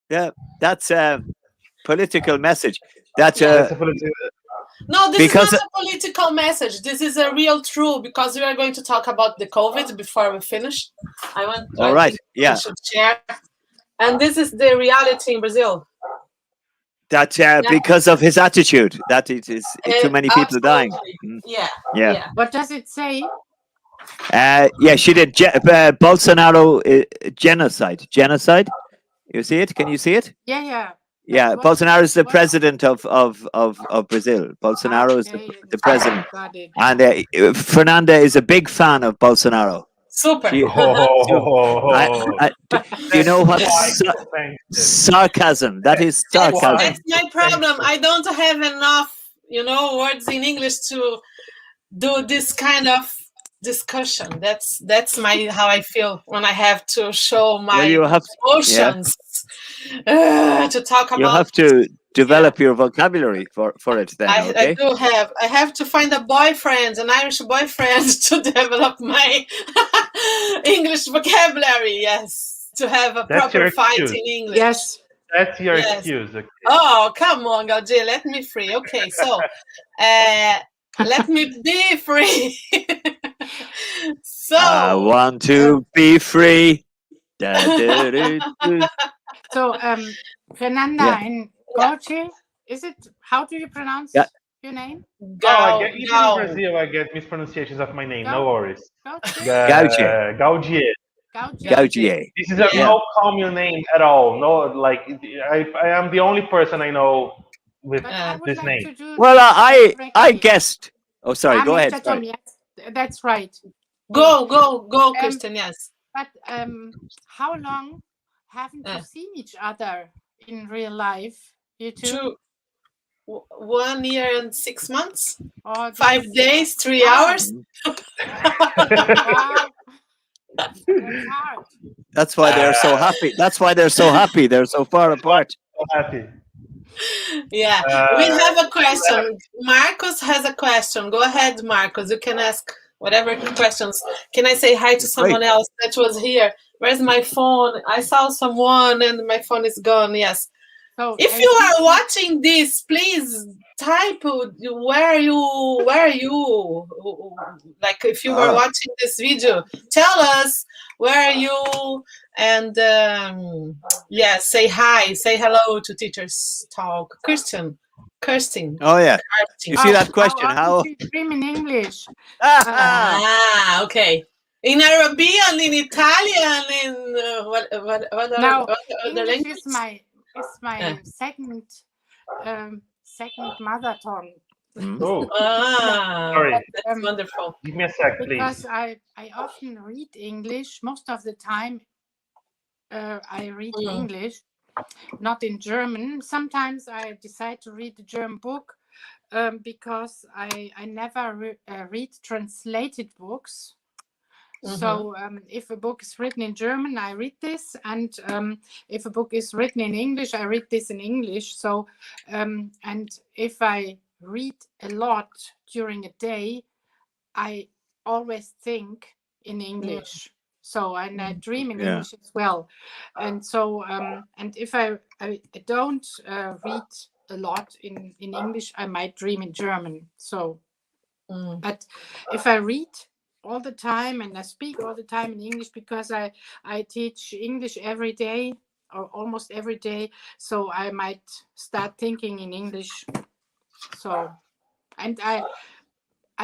yeah, that's a political message. That's That's a political. No, this Because- is not a political message. This is a real true, because we are going to talk about the COVID before we finish. all right. think Yeah, we should share. And this is the reality in Brazil. that's because of his attitude. That it is too many people dying. Absolutely. Mm. Yeah. Yeah. What does it say? Yeah, she did Bolsonaro genocide. Genocide. You see it? Can you see it? Yeah. Yeah, What- Bolsonaro is the what- president of Brazil. Bolsonaro is Okay, the president, got it. and Fernanda is a big fan of Bolsonaro. Super. She- Do you know what sarcasm? That is sarcasm. That's my problem. I don't have enough, words in English to do this kind of discussion. That's how I feel when I have to show my Well, you have emotions to talk about. you have to develop your vocabulary for it. Then, okay. I have to find a boyfriend, an Irish boyfriend, to develop my English vocabulary. Yes, to have a That's proper your fight excuse. in English. Yes. That's your Yes. excuse. Okay. Oh, come on, Gaudí, let me free. Okay, so let me be free. So I want to be free. Da, da, da, da. So, Fernanda Yeah. and Gauthier, is it? How do you pronounce Yeah. your name? Even in Brazil, I get mispronunciations of my name. No worries. Gauthier. Gaudier. Gaudier. This is a no common name at all. No, like I am the only person I know with But I would this like name. to do Well, I correctly. guessed. Oh, sorry. Go ahead. Mr. Tom, Sorry. yes, that's right. Go, Kerstin, yes. But how long haven't you seen each other in real life? You two? 1 year and 6 months, Or 5 days, 3 hours. Wow. That's hard. That's why they're so happy. That's why they're so happy. They're so far apart. So happy. Yeah, we have a question. Marcos has a question. Go ahead, Marcos. You can ask whatever questions. Can I say hi to someone else that was here? Where's my phone? I saw someone and my phone is gone. Yes. So, If you are watching this, please type where are you? Like if you were watching this video, tell us where are you, and say hi, say hello to Teachers Talk. Kerstin. Oh yeah. You see that question? How do you dream in English? Okay. In Arabian, in Italian, in what other English language? is my second mother tongue. Oh, Sorry. That's wonderful. Give me a sec, please. Because I often read English. Most of the time, I read English, not in German. Sometimes I decide to read the German book because I never read translated books. So if a book is written in German, I read this, and if a book is written in English, I read this in English. So and if I read a lot during a day, I always think in English. So and I dream in English as well. And so and if I don't read a lot in English, I might dream in German. So but if I read all the time and I speak all the time in English because I teach English every day or almost every day, so I might start thinking in English. So and I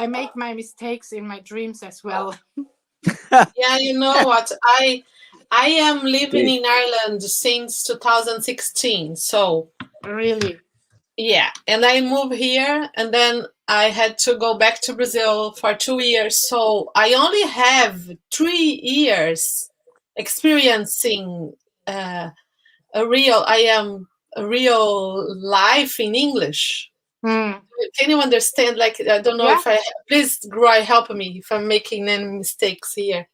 make my mistakes in my dreams as well. Yeah, you know what? I am living in Ireland since 2016. So Really? Yeah, and I moved here, and then I had to go back to Brazil for 2 years. So I only have 3 years experiencing a real life in English. Mm. Can you understand? Like, I don't know Yeah. if please, Groy, help me if I'm making any mistakes here.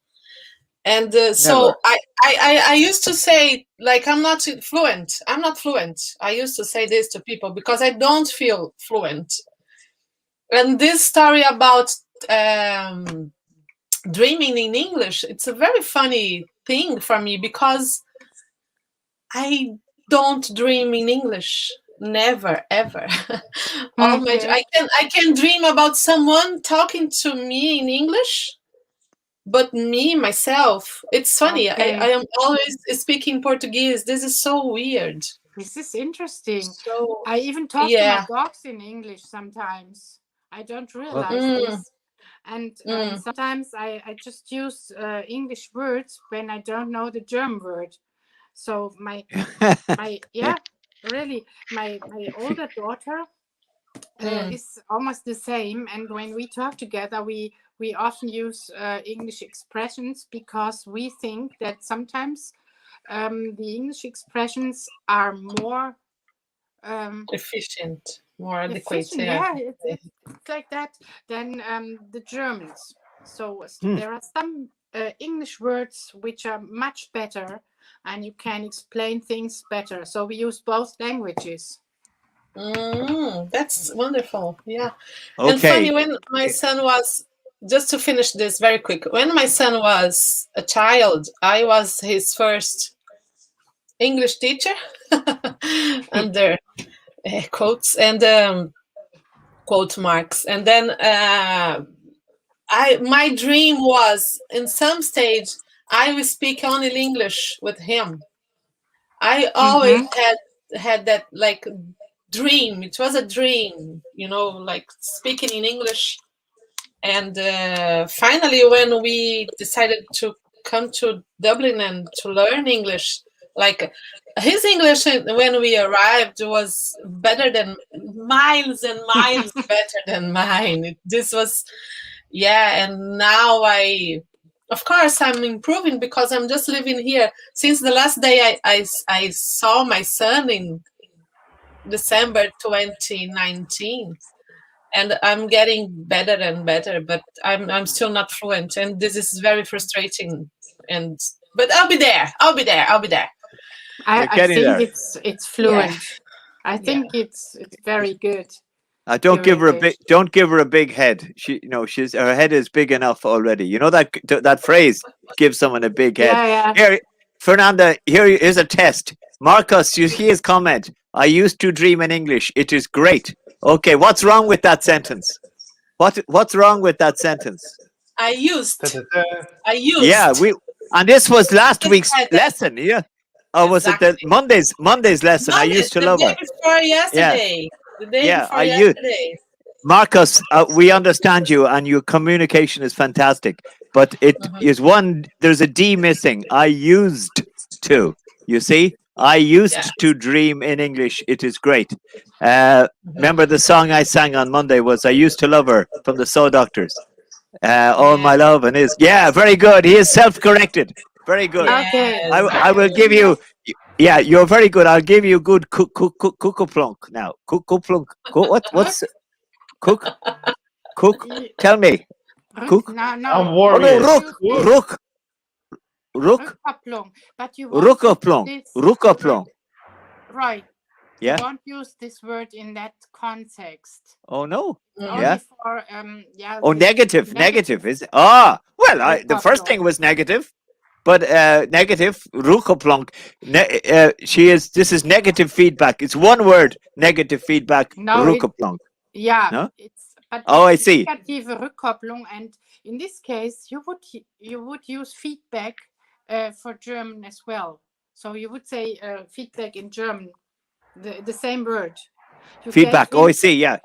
And so I used to say, like, I'm not fluent. I'm not fluent. I used to say this to people because I don't feel fluent. And this story about dreaming in English, it's a very funny thing for me because I don't dream in English. Never, ever. Okay. I can dream about someone talking to me in English, but me myself, it's funny. Okay. I am always speaking Portuguese. This is so weird. This is interesting. So I even talk to my dogs in English sometimes. I don't realize this. And sometimes I just use English words when I don't know the German word. So my really, my older daughter is almost the same. And when we talk together, we often use English expressions because we think that sometimes the English expressions are more efficient, more adequate. efficient. Yeah, it's like that than the Germans. So there are some English words which are much better, and you can explain things better. So we use both languages. That's wonderful. Yeah. Okay. And funny, when my son was, just to finish this very quick, when my son was a child, I was his first English teacher under quotes and quote marks. And then my dream was, in some stage, I will speak only English with him. I always had that, like, dream. It was a dream, like speaking in English. And finally, when we decided to come to Dublin and to learn English, like, his English when we arrived was better than miles and miles better than mine. This was, and now of course, I'm improving because I'm just living here. Since the last day I saw my son in December 2019, and I'm getting better and better, but I'm still not fluent, and this is very frustrating. But I'll be there. I think there. it's fluent. I think it's very good. Don't give her a big head. Her head is big enough already. You know that phrase, give someone a big head. Yeah. Here, Fernanda, here is a test. Marcus, you see his comment. I used to dream in English. It is great. Okay, what's wrong with that sentence? What's wrong with that sentence? I used. Yeah, and this was last week's lesson. Yeah. Or was it the Monday's lesson? I used to love her. The day before yesterday. The day before yesterday. Marcus, we understand you, and your communication is fantastic. But it is there's a D missing. I used to. You see? I used to dream in English. It is great. Remember the song I sang on Monday was I Used to Love Her from the Soul Doctors. All my love and is. Yeah, very good. He is self-corrected. Very good. Okay. I will give you. Yeah, you're very good. I'll give you good plunk now. Plunk. What's cook? Tell me. Cook. No. I'm worried. Rook. But you Rukaplong. Right. Yeah. You won't use this word in that context. Oh no. Only for Oh, negative is it? Well, the first thing was negative. But negative, Rukaplonk. This is negative feedback. It's one word, negative feedback, Rukaplonk. Yeah. No? I see. Negative Rückkopplung, and in this case, you would use feedback for German as well. So you would say feedback in German, the same word. Feedback. I see. Yeah.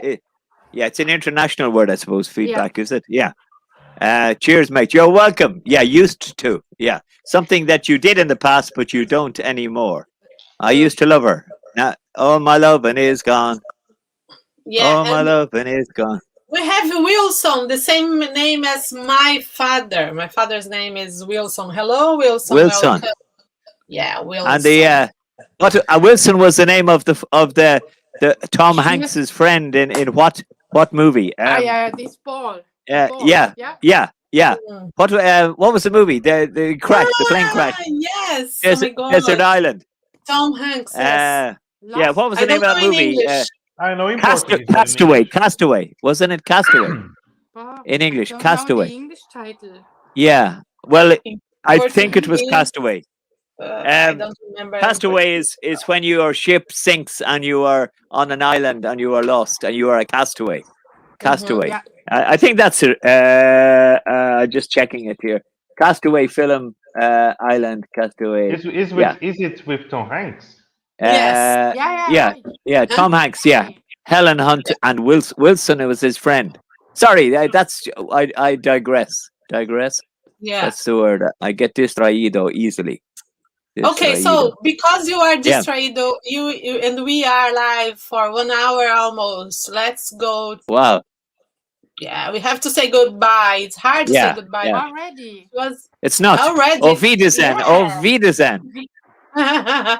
It's an international word, I suppose. Feedback, is it? Yeah. Cheers, mate. You're welcome. Yeah, used to. Yeah, something that you did in the past, but you don't anymore. I used to love her. Now, all my loving is gone. Yeah, Oh, my and love, and it's gone. we have Wilson, the same name as my father. My father's name is Wilson. Hello, Wilson. Wilson. Welcome. Yeah, Wilson. And the Wilson was the name of the Tom Hanks's friend in what movie? This ball. Yeah. Mm. What was the movie? The crash, the plane crash. Yes. Desert, oh my God. Desert Island. Tom Hanks. Yes. Yeah. What was the I name don't of that know in movie? English. I know in Portuguese. Castaway. Castaway. Wasn't it Castaway in English? Don't know Castaway. the English title. Yeah. Well, In I think it was Portuguese, Castaway. I don't remember. Castaway is when your ship sinks and you are on an island and you are lost and you are a castaway. Castaway. Yeah. I think that's it. Just checking it here. Castaway film, Island, Castaway. Is it with Tom Hanks? Yes. Yeah. Tom Hanks. Yeah. Helen Hunt and Wilson. It was his friend. Sorry, that's I digress. Yeah. That's the word. I get distraído easily. Okay, so because you are distraído, you and we are live for 1 hour almost. Let's go. Wow. Yeah, we have to say goodbye. It's hard to say goodbye already. It's not. Already. Auf Wiedersehen. Yeah. Auf Wiedersehen. Now,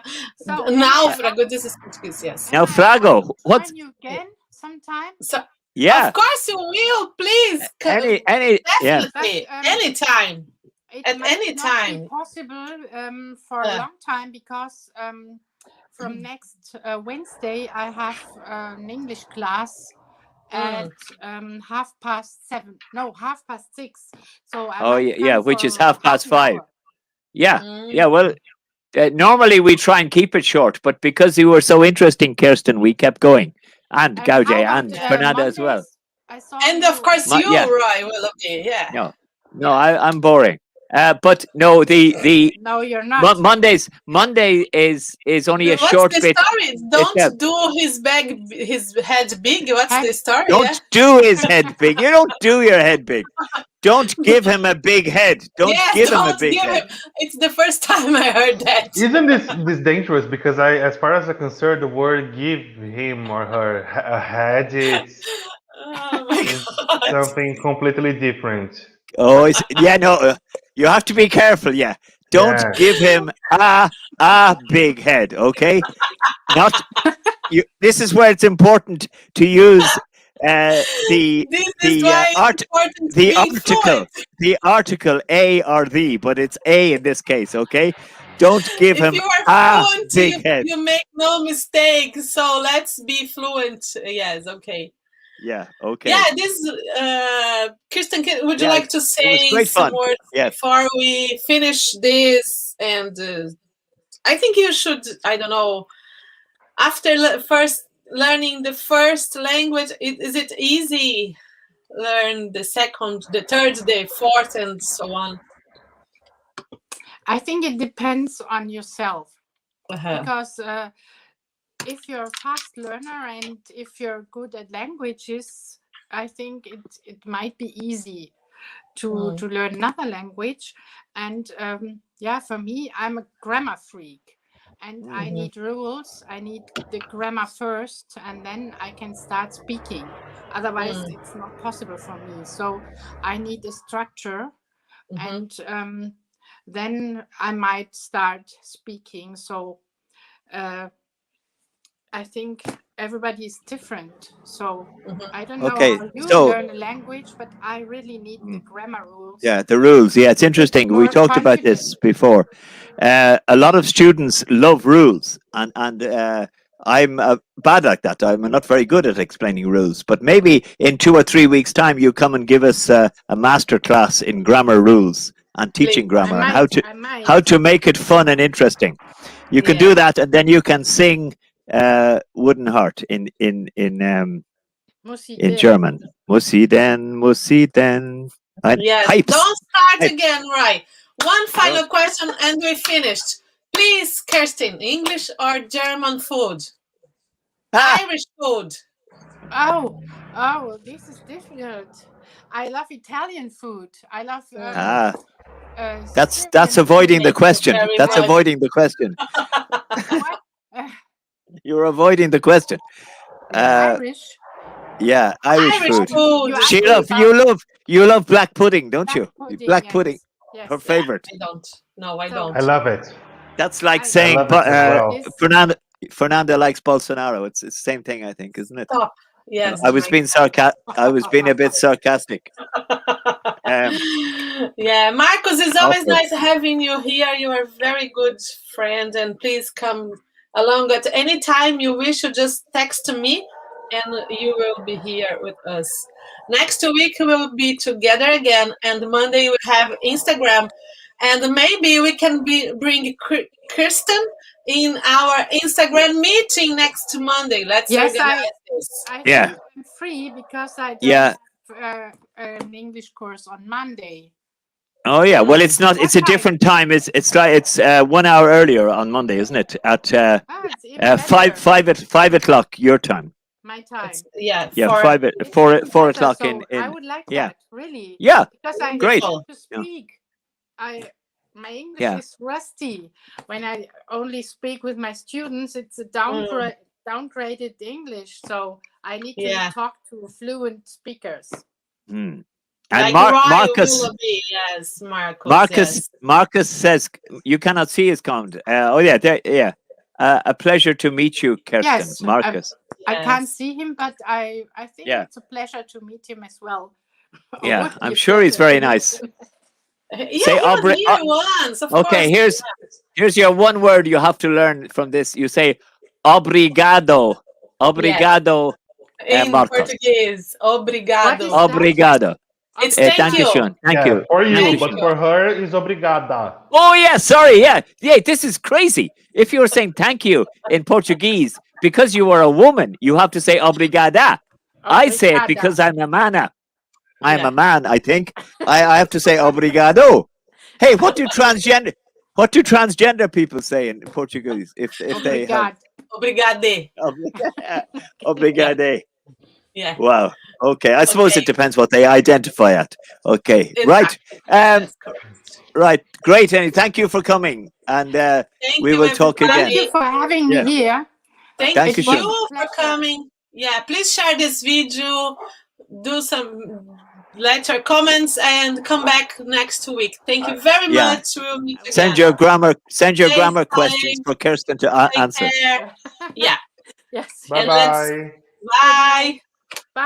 Frago, this is Portuguese, yes. Now, Frago, what? You again sometime? So, yeah. Of course you will, please. Any, definitely, anytime. At any time. Be possible for a long time because from next Wednesday I have an English class at 7:30. No, 6:30. So which is 5:30. Mm. Yeah. Well, normally we try and keep it short, but because you were so interesting, Kerstin, we kept going, and Gaude and Fernanda as well. And of course you, Roy, will be. Yeah. No, I'm boring. But no, no, you're not. Monday is only a short bit. What's the story? Don't do his head big. What's the story? Don't do his head big. You don't do your head big. Don't give him a big head. Don't give him a big head. It's the first time I heard that. Isn't this dangerous? Because as far as I'm concerned, the word "give him or her a head" is something completely different. Oh, you have to be careful. Yeah, don't give him a big head. Okay, not you. This is where it's important to use the article a or the, but it's a in this case. Okay, don't give him a big head. You make no mistake. So let's be fluent. Yes. Okay. Yeah. Okay. Yeah. This, Kerstin, would you like to say some words before we finish this? And I think you should. I don't know. After first learning the first language, is it easy? Learn the second, the third, the fourth, and so on. I think it depends on yourself because. If you're a fast learner and if you're good at languages, I think it might be easy to learn another language. And for me, I'm a grammar freak and I need rules. I need the grammar first and then I can start speaking. Otherwise, it's not possible for me. So I need a structure and then I might start speaking. So I think everybody is different. So I don't know how you learn a language, but I really need the grammar rules. Yeah, the rules. Yeah, it's interesting. We talked about this before. A lot of students love rules, and I'm bad at that. I'm not very good at explaining rules. But maybe in 2 or 3 weeks' time, you come and give us a master class in grammar rules and teaching grammar and how to make it fun and interesting. You can do that, and then you can sing Wooden Heart in German. Mussi den. Yes. Pipes. Don't start again, right? One final question and we finished. Please, Kerstin, English or German food? Irish food. Oh, this is difficult. I love Italian food. I love. That's avoiding the question. That's avoiding the question. What? You're avoiding the question. Irish. Yeah, Irish Irish food. food. You She Irish you love black pudding, don't you? Black yes. pudding, Yes. her favorite. I don't. No, I So- don't. I love it. That's like I saying love it as well. Fernanda likes Bolsonaro. It's the same thing, I think, isn't it? Stop. Yes. I was being I was being a bit sarcastic. Yeah, Marcos, it's always Okay. nice having you here. You are a very good friend, and please come along at any time you wish. You just text me, and you will be here with us. Next week we will be together again, and Monday we have Instagram, and maybe we can bring Kirsten in our Instagram meeting next Monday. Let's Yes, organize this. I Yeah. think I'm free because I don't Yeah. have an English course on Monday. Oh yeah. Well, it's not. It's a What time? different time. It's 1 hour earlier on Monday, isn't it? At It's even five o'clock your time. my time. Yeah, Yeah, for- five It's four even four better, o'clock so in. I would like yeah. that really. Yeah. Because I Great. need to speak. My English Yeah. is rusty. When I only speak with my students, it's a downgraded English. So I need to Yeah. talk to fluent speakers. Hmm. And like Ryan Marcus. Willoughby, yes, Marcus. Marcus says you cannot see his comment. Yeah. A pleasure to meet you, Kerstin. Yes, Marcus. I can't see him, but I think Yeah. it's a pleasure to meet him as well. Yeah, Would be I'm a sure he's pleasure very to meet nice. him. Yeah, Say he was Aubrey- here once, of Okay, course. here's your one word you have to learn from this. You say obrigado. Obrigado. In Marcos. Portuguese. Obrigado. What is that? Obrigado. It's thank Thank you, you. Sean. Thank Yeah, you. for you, Thank but for her is obrigada. Oh yeah, sorry. Yeah. This is crazy. If you were saying thank you in Portuguese, because you are a woman, you have to say obrigada. I say it Obrigada. because I'm a man. I'm Yeah. a man, I think. I have to say obrigado. Hey, what do transgender people say in Portuguese if they have Obrigado. Obrigade. obrigade? Yeah. Wow. Okay. I suppose Okay. it depends what they identify at. Okay. Exactly. Right. That's correct. Right. Great. And thank you for coming. And Thank we you, will talk everybody. again. Thank you for having Yeah. me here. Thank Thank you you, Sean. for Pleasure. coming. Yeah, please share this video, do some letter comments, and come back next week. Thank you very Yeah. much. We'll meet Send again. your grammar Thanks, questions for Kerstin to Take answer. care. Yeah. Yes. Bye And let's- bye. Bye.